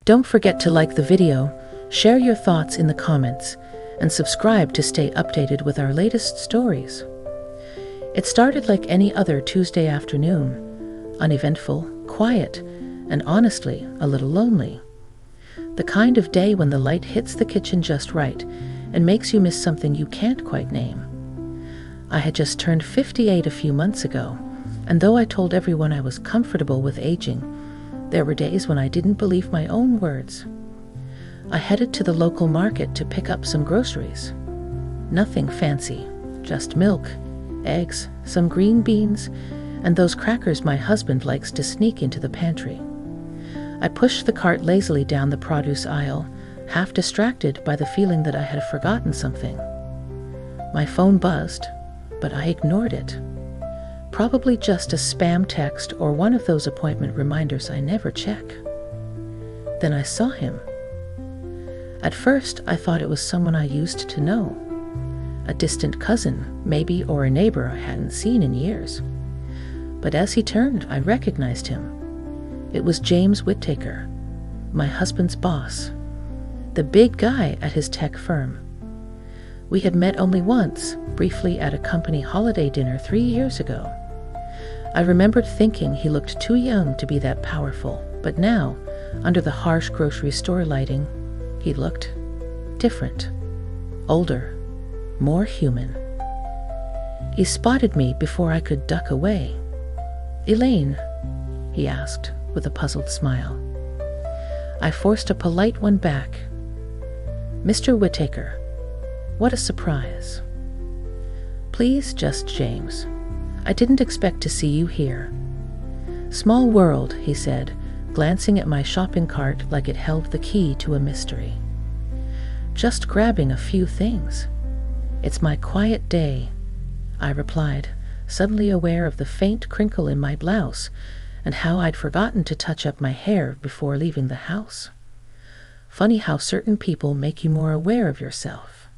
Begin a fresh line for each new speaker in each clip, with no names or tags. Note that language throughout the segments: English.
Don't forget to like the video, share your thoughts in the comments, and subscribe to stay updated with our latest stories. It started like any other Tuesday afternoon, uneventful, quiet, and honestly, a little lonely. The kind of day when the light hits the kitchen just right and makes you miss something you can't quite name. I had just turned 58 a few months ago, and though I told everyone I was comfortable with aging, there were days when I didn't believe my own words. I headed to the local market to pick up some groceries. Nothing fancy, just milk, eggs, some green beans, and those crackers my husband likes to sneak into the pantry. I pushed the cart lazily down the produce aisle, half distracted by the feeling that I had forgotten something. My phone buzzed, but I ignored it. Probably just a spam text or one of those appointment reminders I never check. Then I saw him. At first, I thought it was someone I used to know. A distant cousin, maybe, or a neighbor I hadn't seen in years. But as he turned, I recognized him. It was James Whittaker, my husband's boss, the big guy at his tech firm. We had met only once, briefly at a company holiday dinner 3 years ago. I remembered thinking he looked too young to be that powerful, but now, under the harsh grocery store lighting, he looked different, older, more human. He spotted me before I could duck away. "Elaine?" he asked with a puzzled smile. I forced a polite one back. "Mr. Whittaker, what a surprise." "Please, just James. I didn't expect to see you here." "Small world," he said, glancing at my shopping cart like it held the key to a mystery. "Just grabbing a few things. It's my quiet day," I replied, suddenly aware of the faint crinkle in my blouse and how I'd forgotten to touch up my hair before leaving the house. Funny how certain people make you more aware of yourself.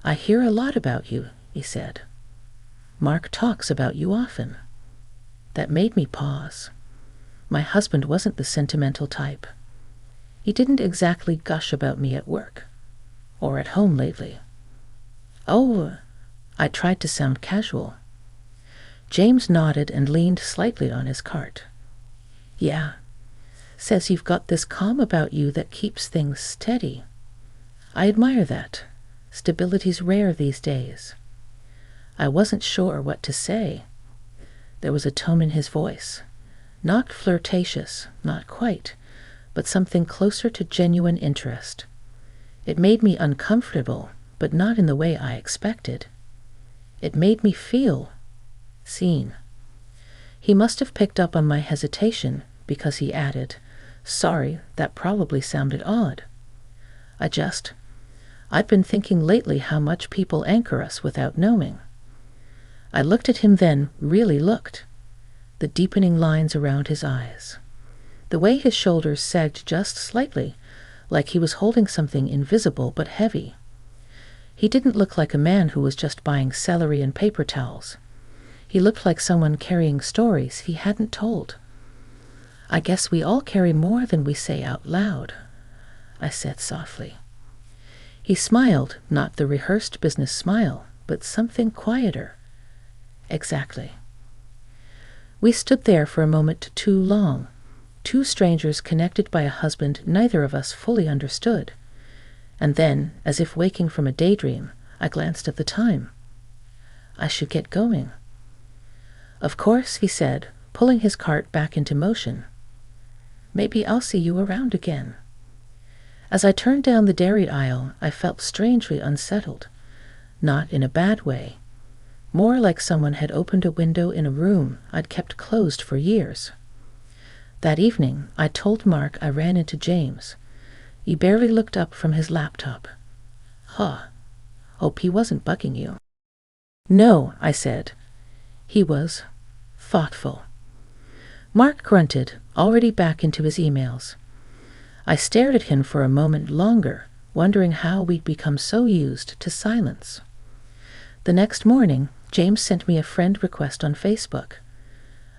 "I hear a lot about you," he said. "Mark talks about you often." That made me pause. My husband wasn't the sentimental type. He didn't exactly gush about me at work, or at home lately. "Oh," I tried to sound casual. James nodded and leaned slightly on his cart. "Yeah. Says you've got this calm about you that keeps things steady. I admire that. Stability's rare these days." I wasn't sure what to say. There was a tone in his voice. Not flirtatious, not quite, but something closer to genuine interest. It made me uncomfortable, but not in the way I expected. It made me feel seen. He must have picked up on my hesitation because he added, "Sorry, that probably sounded odd." I've been thinking lately how much people anchor us without knowing." I looked at him then, really looked. The deepening lines around his eyes. The way his shoulders sagged just slightly, like he was holding something invisible but heavy. He didn't look like a man who was just buying celery and paper towels. He looked like someone carrying stories he hadn't told. "I guess we all carry more than we say out loud," I said softly. He smiled, not the rehearsed business smile, but something quieter. "Exactly." We stood there for a moment too long, two strangers connected by a husband neither of us fully understood. And then, as if waking from a daydream, I glanced at the time. I should get going. "Of course," he said, pulling his cart back into motion. "Maybe I'll see you around again." As I turned down the dairy aisle, I felt strangely unsettled. Not in a bad way. More like someone had opened a window in a room I'd kept closed for years. That evening, I told Mark I ran into James. He barely looked up from his laptop. "Huh. Hope he wasn't bugging you." "No," I said. He was thoughtful. Mark grunted, already back into his emails. I stared at him for a moment longer, wondering how we'd become so used to silence. The next morning, James sent me a friend request on Facebook.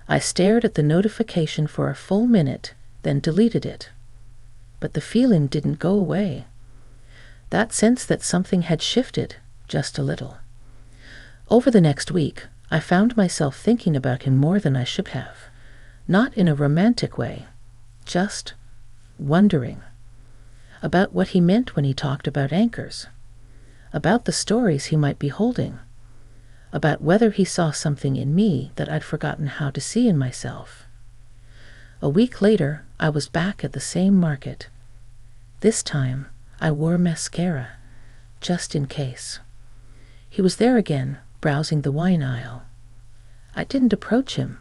I stared at the notification for a full minute, then deleted it. but the feeling didn't go away. That sense that something had shifted just a little. Over the next week, I found myself thinking about him more than I should have. Not in a romantic way, just wondering. About what he meant when he talked about anchors. About the stories he might be holding. About whether he saw something in me that I'd forgotten how to see in myself. A week later, I was back at the same market. This time, I wore mascara, just in case. He was there again, browsing the wine aisle. I didn't approach him,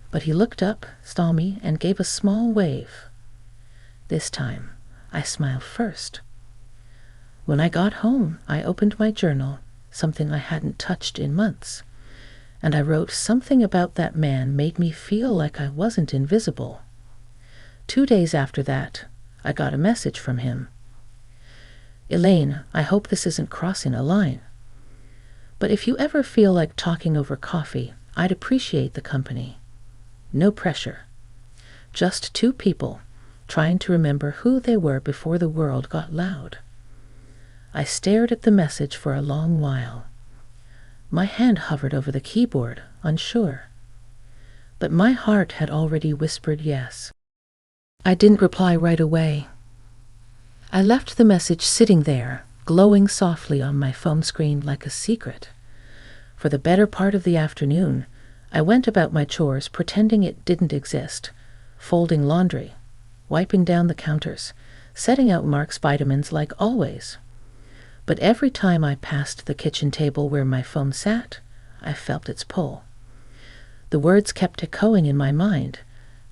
but he looked up, saw me, and gave a small wave. This time, I smiled first. When I got home, I opened my journal, something I hadn't touched in months, and I wrote something about that man made me feel like I wasn't invisible. 2 days after that, I got a message from him. Elaine, I hope this isn't crossing a line, but if you ever feel like talking over coffee, I'd appreciate the company. No pressure. Just 2 people trying to remember who they were before the world got loud. I stared at the message for a long while. My hand hovered over the keyboard, unsure. But my heart had already whispered yes. I didn't reply right away. I left the message sitting there, glowing softly on my phone screen like a secret. For the better part of the afternoon, I went about my chores pretending it didn't exist, folding laundry, wiping down the counters, setting out Mark's vitamins like always. But every time I passed the kitchen table where my phone sat, I felt its pull. The words kept echoing in my mind,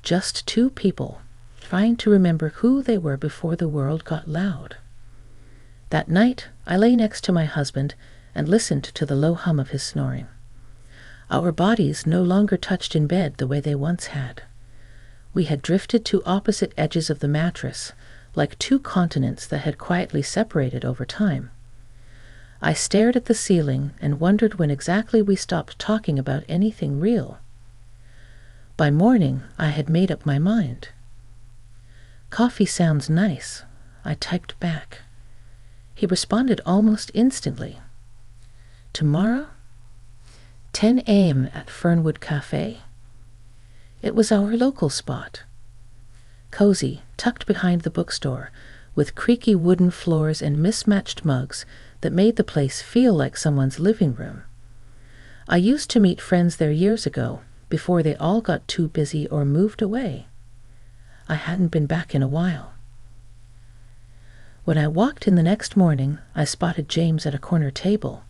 just 2 people trying to remember who they were before the world got loud. That night, I lay next to my husband and listened to the low hum of his snoring. Our bodies no longer touched in bed the way they once had. We had drifted to opposite edges of the mattress, like 2 continents that had quietly separated over time. I stared at the ceiling and wondered when exactly we stopped talking about anything real. By morning, I had made up my mind. "Coffee sounds nice," I typed back. He responded almost instantly. "Tomorrow? 10 a.m. at Fernwood Cafe." It was our local spot. Cozy, tucked behind the bookstore, with creaky wooden floors and mismatched mugs that made the place feel like someone's living room. I used to meet friends there years ago, before they all got too busy or moved away. I hadn't been back in a while. When I walked in the next morning, I spotted James at a corner table.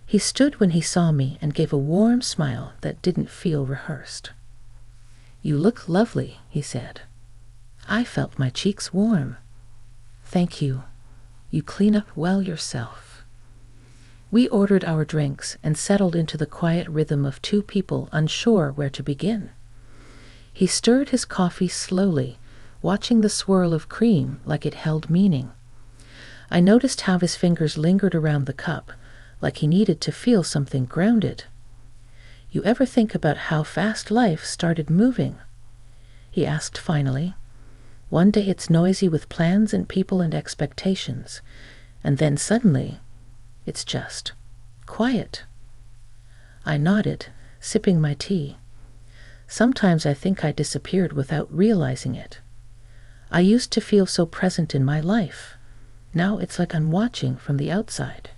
He stood when he saw me and gave a warm smile that didn't feel rehearsed. "You look lovely," he said. I felt my cheeks warm. "Thank you. You clean up well yourself." We ordered our drinks and settled into the quiet rhythm of 2 people unsure where to begin. He stirred his coffee slowly, watching the swirl of cream like it held meaning. I noticed how his fingers lingered around the cup, like he needed to feel something grounded. "You ever think about how fast life started moving?" he asked finally. "One day it's noisy with plans and people and expectations, and then suddenly it's just quiet." I nodded, sipping my tea. Sometimes I think I disappeared without realizing it. I used to feel so present in my life. Now it's like I'm watching from the outside.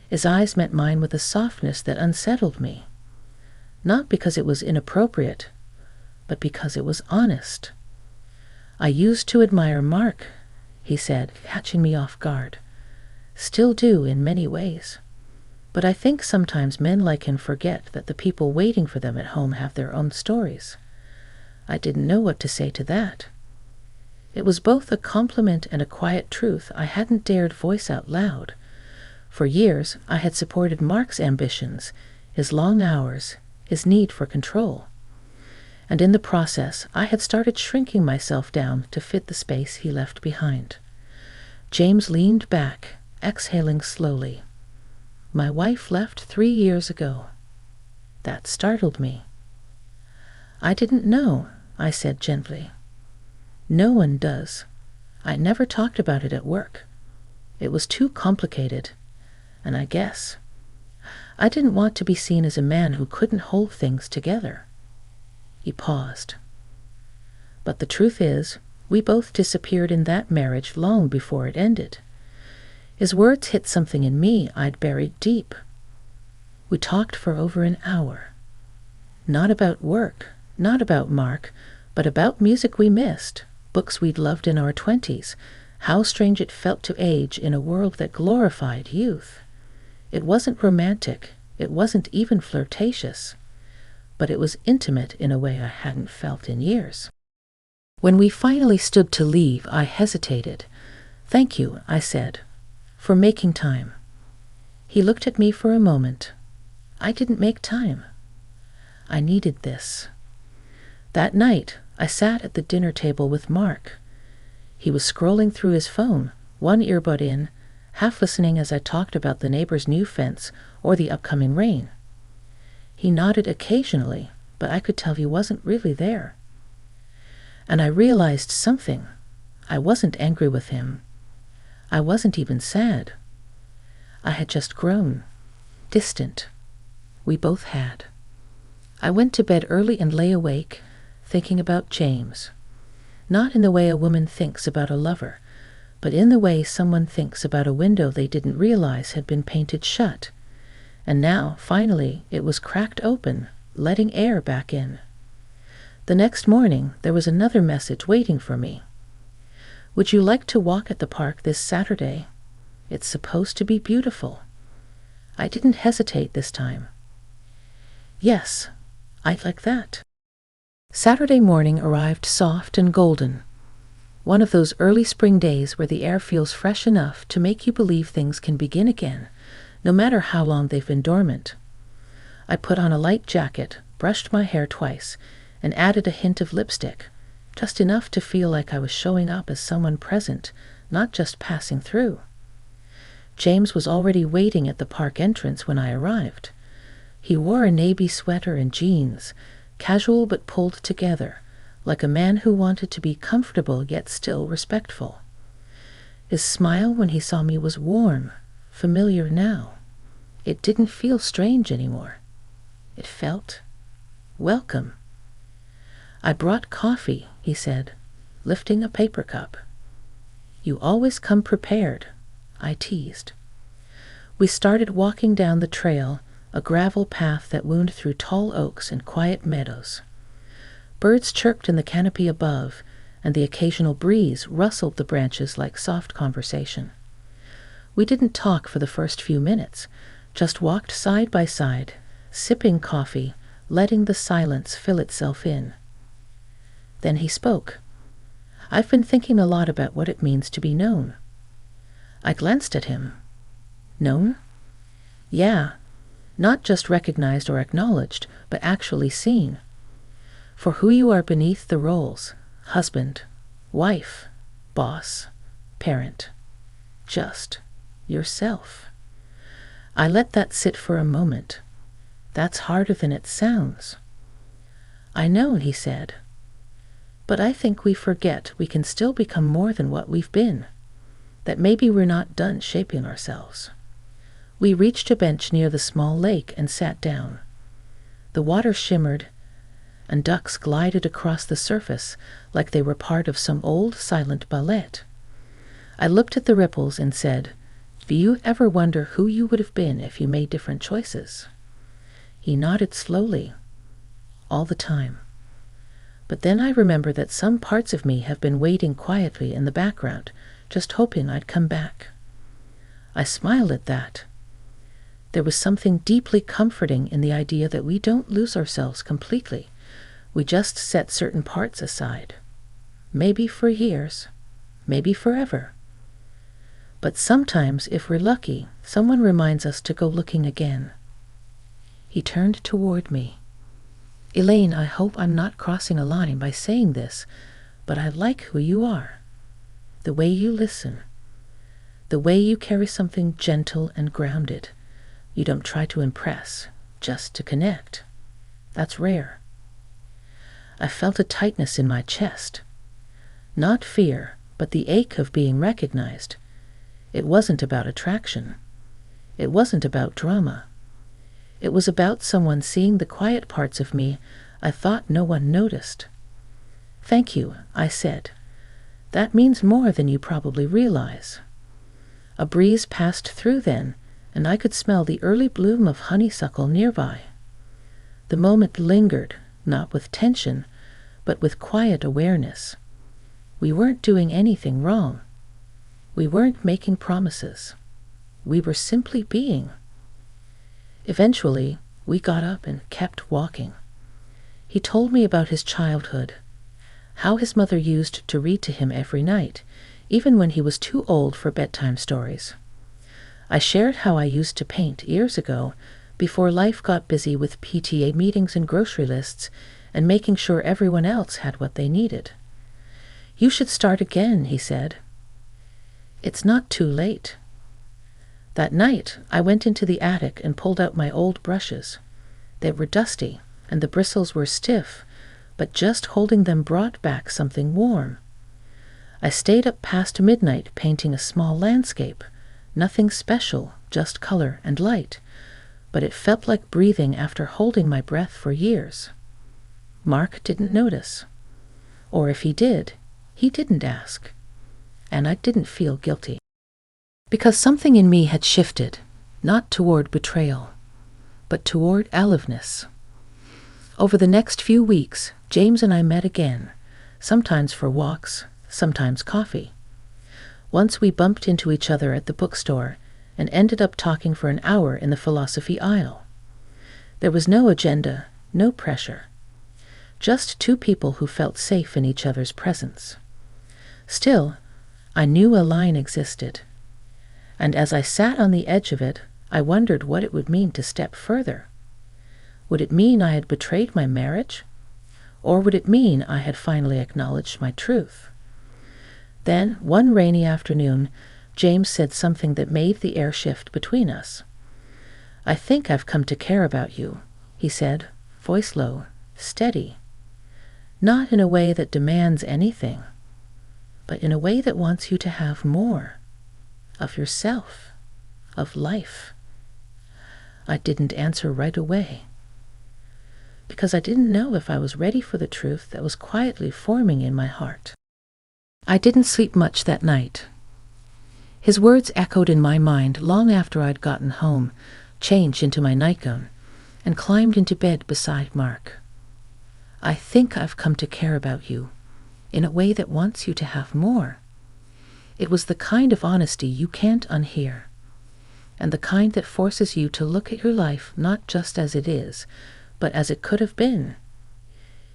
His eyes met mine with a softness that unsettled me. Not because it was inappropriate, but because it was honest. "I used to admire Mark," he said, catching me off guard. "Still do in many ways. But I think sometimes men like him forget that the people waiting for them at home have their own stories." I didn't know what to say to that. It was both a compliment and a quiet truth I hadn't dared voice out loud. For years, I had supported Mark's ambitions, his long hours, his need for control. And in the process, I had started shrinking myself down to fit the space he left behind. James leaned back, exhaling slowly. "My wife left 3 years ago." That startled me. "I didn't know," I said gently. No one does. I never talked about it at work. It was too complicated, and I guess I didn't want to be seen as a man who couldn't hold things together." He paused. "But the truth is, we both disappeared in that marriage long before it ended." His words hit something in me I'd buried deep. We talked for over an hour. Not about work, not about Mark, but about music we missed, books we'd loved in our 20s, how strange it felt to age in a world that glorified youth. It wasn't romantic, it wasn't even flirtatious, but it was intimate in a way I hadn't felt in years. When we finally stood to leave, I hesitated. "Thank you," I said, "for making time." He looked at me for a moment. I didn't make time. I needed this. That night, I sat at the dinner table with Mark. He was scrolling through his phone, one earbud in, half listening as I talked about the neighbor's new fence or the upcoming rain. He nodded occasionally, but I could tell he wasn't really there. And I realized something. I wasn't angry with him. I wasn't even sad. I had just grown. Distant. We both had. I went to bed early and lay awake, thinking about James. Not in the way a woman thinks about a lover, but in the way someone thinks about a window they didn't realize had been painted shut. And now, finally, it was cracked open, letting air back in. The next morning, there was another message waiting for me. "Would you like to walk at the park this Saturday? It's supposed to be beautiful." I didn't hesitate this time. "Yes, I'd like that." Saturday morning arrived soft and golden. One of those early spring days where the air feels fresh enough to make you believe things can begin again, no matter how long they've been dormant. I put on a light jacket, brushed my hair twice, and added a hint of lipstick, just enough to feel like I was showing up as someone present, not just passing through. James was already waiting at the park entrance when I arrived. He wore a navy sweater and jeans, casual but pulled together, like a man who wanted to be comfortable yet still respectful. His smile when he saw me was warm, familiar now. It didn't feel strange anymore. It felt welcome. "I brought coffee," he said, lifting a paper cup. "You always come prepared," I teased. We started walking down the trail, a gravel path that wound through tall oaks and quiet meadows. Birds chirped in the canopy above, and the occasional breeze rustled the branches like soft conversation. We didn't talk for the first few minutes, just walked side by side, sipping coffee, letting the silence fill itself in. Then he spoke. "I've been thinking a lot about what it means to be known." I glanced at him. "Known?" "Yeah. Not just recognized or acknowledged, but actually seen. For who you are beneath the roles, husband, wife, boss, parent. Just yourself." I let that sit for a moment. "That's harder than it sounds." "I know," he said. "But I think we forget we can still become more than what we've been. That maybe we're not done shaping ourselves." We reached a bench near the small lake and sat down. The water shimmered, and ducks glided across the surface like they were part of some old silent ballet. I looked at the ripples and said, "Do you ever wonder who you would have been if you made different choices?" He nodded slowly. "All the time. But then I remember that some parts of me have been waiting quietly in the background, just hoping I'd come back." I smiled at that. There was something deeply comforting in the idea that we don't lose ourselves completely. We just set certain parts aside. Maybe for years, maybe forever. But sometimes, if we're lucky, someone reminds us to go looking again. He turned toward me. "Elaine, I hope I'm not crossing a line by saying this, but I like who you are. The way you listen. The way you carry something gentle and grounded. You don't try to impress, just to connect. That's rare." I felt a tightness in my chest. Not fear, but the ache of being recognized. It wasn't about attraction. It wasn't about drama. It was about someone seeing the quiet parts of me I thought no one noticed. "Thank you," I said. "That means more than you probably realize." A breeze passed through then, and I could smell the early bloom of honeysuckle nearby. The moment lingered, not with tension, but with quiet awareness. We weren't doing anything wrong. We weren't making promises. We were simply being. Eventually, we got up and kept walking. He told me about his childhood, how his mother used to read to him every night, even when he was too old for bedtime stories. I shared how I used to paint years ago, before life got busy with PTA meetings and grocery lists and making sure everyone else had what they needed. "You should start again," he said. "It's not too late." That night, I went into the attic and pulled out my old brushes. They were dusty, and the bristles were stiff, but just holding them brought back something warm. I stayed up past midnight painting a small landscape. Nothing special, just color and light, but it felt like breathing after holding my breath for years. Mark didn't notice. Or if he did, he didn't ask. And I didn't feel guilty. Because something in me had shifted, not toward betrayal, but toward aliveness. Over the next few weeks, James and I met again, sometimes for walks, sometimes coffee. Once we bumped into each other at the bookstore and ended up talking for an hour in the philosophy aisle. There was no agenda, no pressure. Just two people who felt safe in each other's presence. Still, I knew a line existed. And as I sat on the edge of it, I wondered what it would mean to step further. Would it mean I had betrayed my marriage? Or would it mean I had finally acknowledged my truth? Then, one rainy afternoon, James said something that made the air shift between us. "I think I've come to care about you," he said, voice low, steady. "Not in a way that demands anything, but in a way that wants you to have more. Of yourself, of life." I didn't answer right away, because I didn't know if I was ready for the truth that was quietly forming in my heart. I didn't sleep much that night. His words echoed in my mind long after I'd gotten home, changed into my nightgown, and climbed into bed beside Mark. "I think I've come to care about you, in a way that wants you to have more." It was the kind of honesty you can't unhear, and the kind that forces you to look at your life not just as it is, but as it could have been,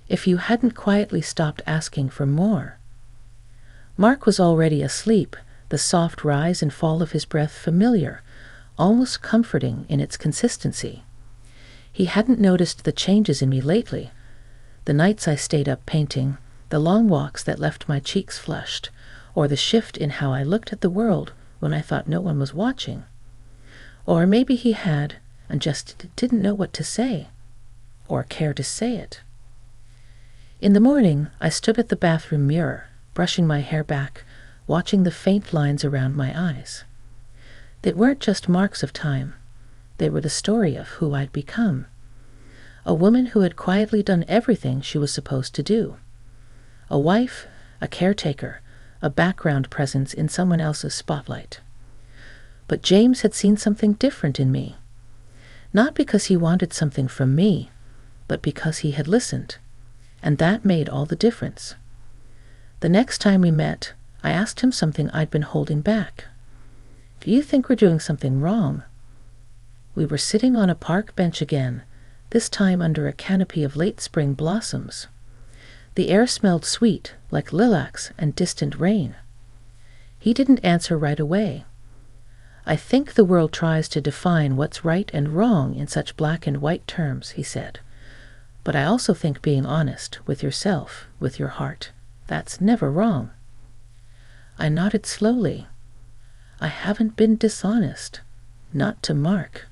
if you hadn't quietly stopped asking for more. Mark was already asleep, the soft rise and fall of his breath familiar, almost comforting in its consistency. He hadn't noticed the changes in me lately, the nights I stayed up painting, the long walks that left my cheeks flushed, or the shift in how I looked at the world when I thought no one was watching. Or maybe he had, and just didn't know what to say, or care to say it. In the morning, I stood at the bathroom mirror, brushing my hair back, watching the faint lines around my eyes. They weren't just marks of time. They were the story of who I'd become. A woman who had quietly done everything she was supposed to do. A wife, a caretaker, a background presence in someone else's spotlight. But James had seen something different in me. Not because he wanted something from me, but because he had listened. And that made all the difference. The next time we met, I asked him something I'd been holding back. "Do you think we're doing something wrong?" We were sitting on a park bench again, this time under a canopy of late spring blossoms. The air smelled sweet, like lilacs and distant rain. He didn't answer right away. "I think the world tries to define what's right and wrong in such black and white terms," he said. "But I also think being honest with yourself, with your heart, that's never wrong." I nodded slowly. "I haven't been dishonest. Not to Mark.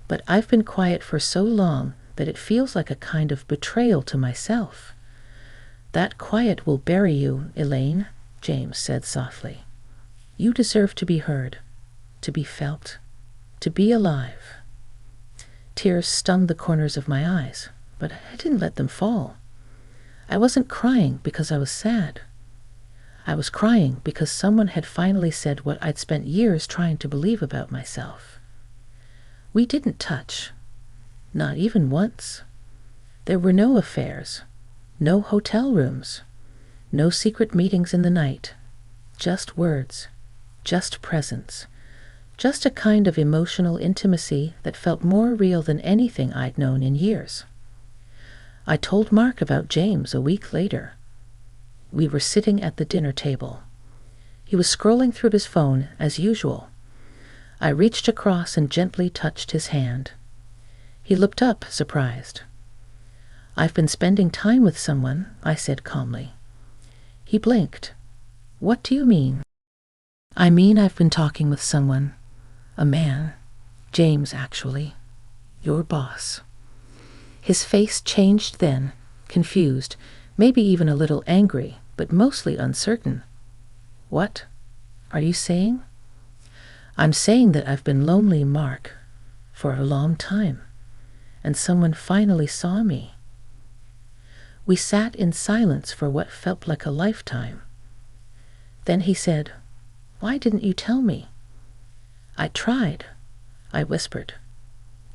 But I've been quiet for so long that it feels like a kind of betrayal to myself. "That quiet will bury you, Elaine," James said softly. "You deserve to be heard, to be felt, to be alive." Tears stung the corners of my eyes, but I didn't let them fall. I wasn't crying because I was sad. I was crying because someone had finally said what I'd spent years trying to believe about myself. We didn't touch, not even once. There were no affairs, no hotel rooms, no secret meetings in the night, just words, just presence, just a kind of emotional intimacy that felt more real than anything I'd known in years. I told Mark about James a week later. We were sitting at the dinner table. He was scrolling through his phone as usual. I reached across and gently touched his hand. He looked up, surprised. "I've been spending time with someone," I said calmly. He blinked. "What do you mean?" "I mean I've been talking with someone. A man. James, actually. Your boss." His face changed then, confused, maybe even a little angry, but mostly uncertain. "What are you saying?" "I'm saying that I've been lonely, Mark, for a long time, and someone finally saw me." We sat in silence for what felt like a lifetime. Then he said, "Why didn't you tell me?" "I tried," I whispered,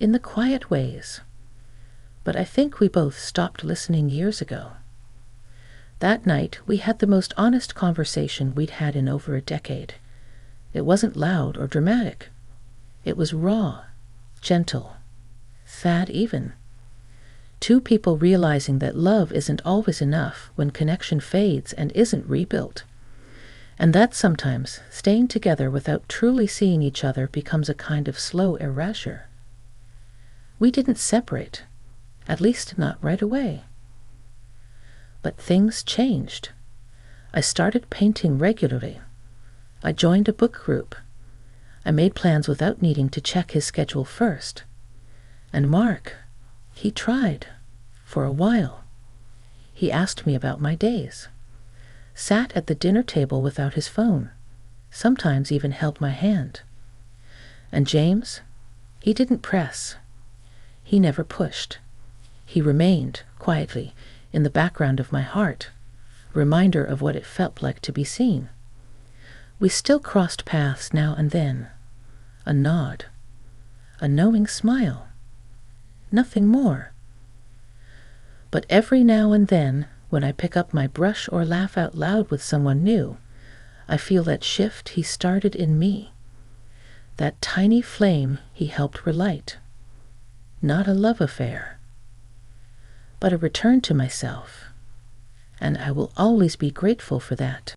"in the quiet ways. But I think we both stopped listening years ago." That night, we had the most honest conversation we'd had in over a decade. It wasn't loud or dramatic. It was raw, gentle, sad even. Two people realizing that love isn't always enough when connection fades and isn't rebuilt. And that sometimes staying together without truly seeing each other becomes a kind of slow erasure. We didn't separate, at least not right away. But things changed. I started painting regularly. I joined a book group. I made plans without needing to check his schedule first. And Mark, he tried, for a while. He asked me about my days, sat at the dinner table without his phone, sometimes even held my hand. And James, he didn't press. He never pushed. He remained, quietly, in the background of my heart, a reminder of what it felt like to be seen. We still crossed paths now and then. A nod, a knowing smile. Nothing more. But every now and then, when I pick up my brush or laugh out loud with someone new, I feel that shift he started in me. That tiny flame he helped relight. Not a love affair, but a return to myself. And I will always be grateful for that.